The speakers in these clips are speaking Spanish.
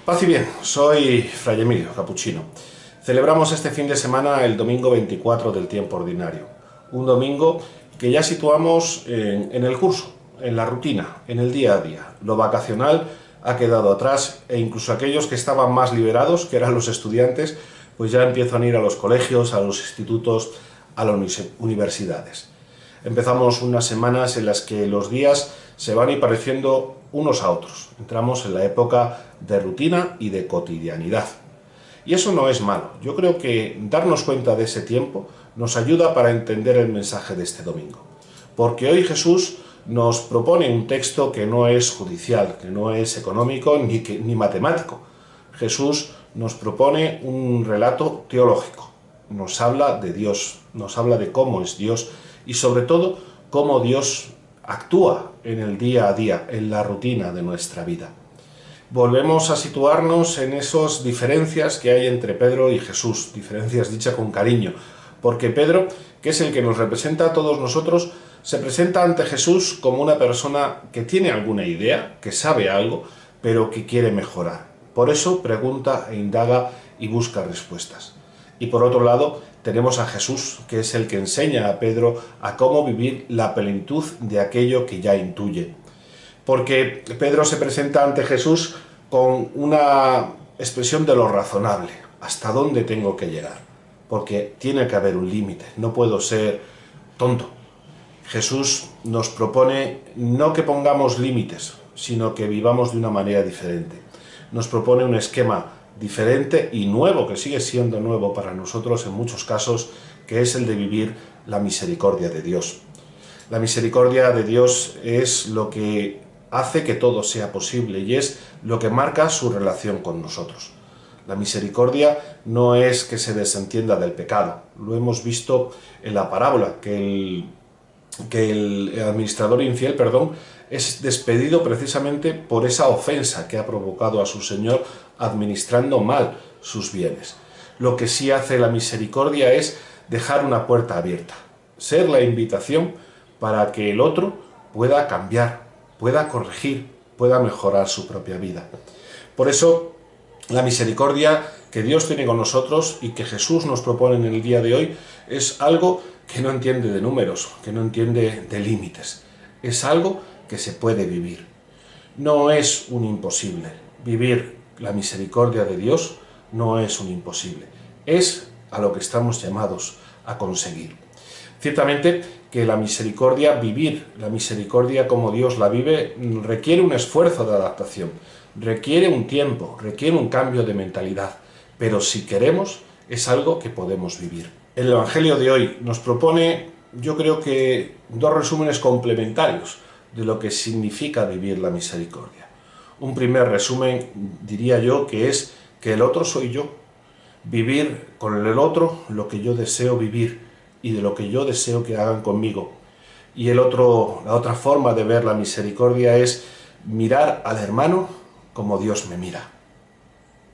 Paz y bien, soy Fray Emilio, capuchino. Celebramos este fin de semana el domingo 24 del tiempo ordinario. Un domingo que ya situamos en el curso, en la rutina, en el día a día. Lo vacacional ha quedado atrás e incluso aquellos que estaban más liberados, que eran los estudiantes, pues ya empiezan a ir a los colegios, a los institutos, a las universidades. Empezamos unas semanas en las que los días se van a ir pareciendo unos a otros. Entramos en la época de rutina y de cotidianidad. Y eso no es malo. Yo creo que darnos cuenta de ese tiempo nos ayuda para entender el mensaje de este domingo. Porque hoy Jesús nos propone un texto que no es judicial, que no es económico ni matemático. Jesús nos propone un relato teológico. Nos habla de Dios, nos habla de cómo es Dios y sobre todo cómo Dios actúa en el día a día, en la rutina de nuestra vida. Volvemos a situarnos en esas diferencias que hay entre Pedro y Jesús, diferencias dichas con cariño, porque Pedro, que es el que nos representa a todos nosotros, se presenta ante Jesús como una persona que tiene alguna idea, que sabe algo, pero que quiere mejorar. Por eso pregunta e indaga y busca respuestas. Y por otro lado, tenemos a Jesús, que es el que enseña a Pedro a cómo vivir la plenitud de aquello que ya intuye. Porque Pedro se presenta ante Jesús con una expresión de lo razonable. ¿Hasta dónde tengo que llegar? Porque tiene que haber un límite, no puedo ser tonto. Jesús nos propone no que pongamos límites, sino que vivamos de una manera diferente. Nos propone un esquema diferente y nuevo, que sigue siendo nuevo para nosotros en muchos casos, que es el de vivir la misericordia de Dios. La misericordia de Dios es lo que hace que todo sea posible y es lo que marca su relación con nosotros. La misericordia no es que se desentienda del pecado. Lo hemos visto en la parábola, que el administrador infiel, es despedido precisamente por esa ofensa que ha provocado a su señor administrando mal sus bienes. Lo que sí hace la misericordia es dejar una puerta abierta, ser la invitación para que el otro pueda cambiar, pueda corregir, pueda mejorar su propia vida. Por eso, la misericordia que Dios tiene con nosotros y que Jesús nos propone en el día de hoy es algo que no entiende de números, que no entiende de límites. Es algo que se puede vivir. No es un imposible. Vivir la misericordia de Dios no es un imposible. Es a lo que estamos llamados a conseguir. Ciertamente que la misericordia, vivir la misericordia como Dios la vive, requiere un esfuerzo de adaptación, requiere un tiempo, requiere un cambio de mentalidad, pero si queremos, es algo que podemos vivir. El Evangelio de hoy nos propone, yo creo que, dos resúmenes complementarios de lo que significa vivir la misericordia. Un primer resumen, diría yo, que es que el otro soy yo. Vivir con el otro lo que yo deseo vivir y de lo que yo deseo que hagan conmigo. Y la otra forma de ver la misericordia es mirar al hermano como Dios me mira.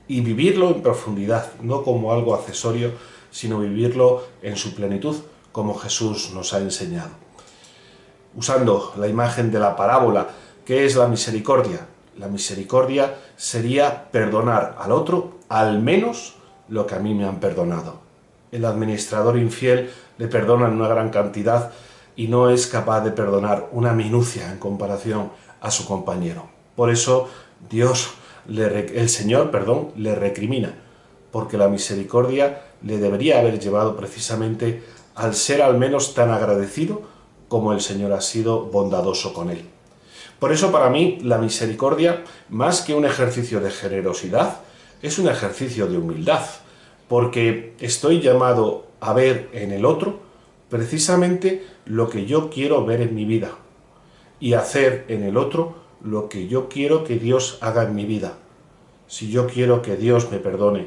Y vivirlo en profundidad, no como algo accesorio, sino vivirlo en su plenitud, como Jesús nos ha enseñado. Usando la imagen de la parábola, ¿qué es la misericordia? La misericordia sería perdonar al otro al menos lo que a mí me han perdonado. El administrador infiel le perdonan una gran cantidad y no es capaz de perdonar una minucia en comparación a su compañero. Por eso el Señor le recrimina, porque la misericordia le debería haber llevado precisamente al ser al menos tan agradecido como el Señor ha sido bondadoso con él. Por eso para mí la misericordia, más que un ejercicio de generosidad, es un ejercicio de humildad, porque estoy llamado a ver en el otro precisamente lo que yo quiero ver en mi vida y hacer en el otro lo que yo quiero que Dios haga en mi vida. Si yo quiero que Dios me perdone,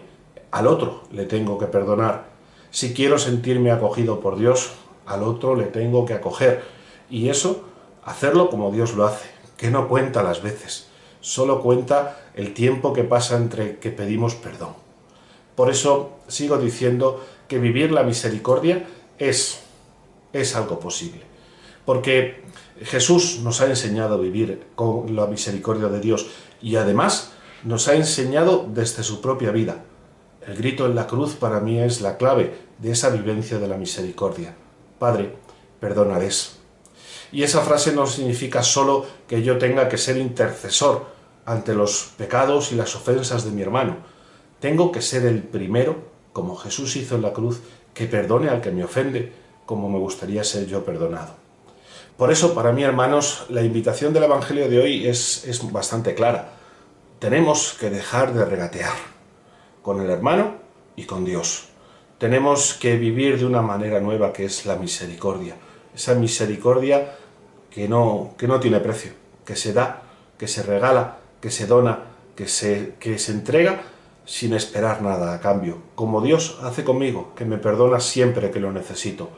al otro le tengo que perdonar. Si quiero sentirme acogido por Dios, al otro le tengo que acoger. Y eso, hacerlo como Dios lo hace, que no cuenta las veces, solo cuenta el tiempo que pasa entre que pedimos perdón. Por eso sigo diciendo que vivir la misericordia es algo posible. Porque Jesús nos ha enseñado a vivir con la misericordia de Dios y además nos ha enseñado desde su propia vida. El grito en la cruz para mí es la clave de esa vivencia de la misericordia. Padre, perdónales. Y esa frase no significa solo que yo tenga que ser intercesor ante los pecados y las ofensas de mi hermano. Tengo que ser el primero, como Jesús hizo en la cruz, que perdone al que me ofende, como me gustaría ser yo perdonado. Por eso, para mí, hermanos, la invitación del Evangelio de hoy es bastante clara. Tenemos que dejar de regatear con el hermano y con Dios. Tenemos que vivir de una manera nueva, que es la misericordia. Esa misericordia que no tiene precio, que se da, que se regala, que se dona, que se entrega sin esperar nada a cambio, como Dios hace conmigo, que me perdona siempre que lo necesito.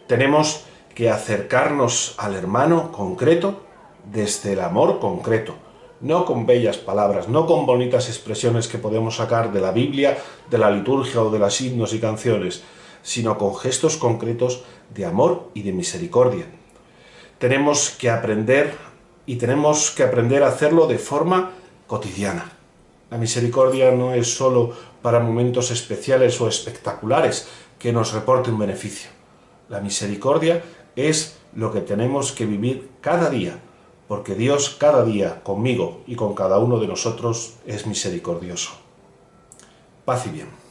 Tenemos que acercarnos al hermano concreto desde el amor concreto, no con bellas palabras, no con bonitas expresiones que podemos sacar de la Biblia, de la liturgia o de los himnos y canciones, sino con gestos concretos de amor y de misericordia. Tenemos que aprender a hacerlo de forma cotidiana. La misericordia no es solo para momentos especiales o espectaculares que nos reporte un beneficio. La misericordia es lo que tenemos que vivir cada día, porque Dios cada día conmigo y con cada uno de nosotros es misericordioso. Paz y bien.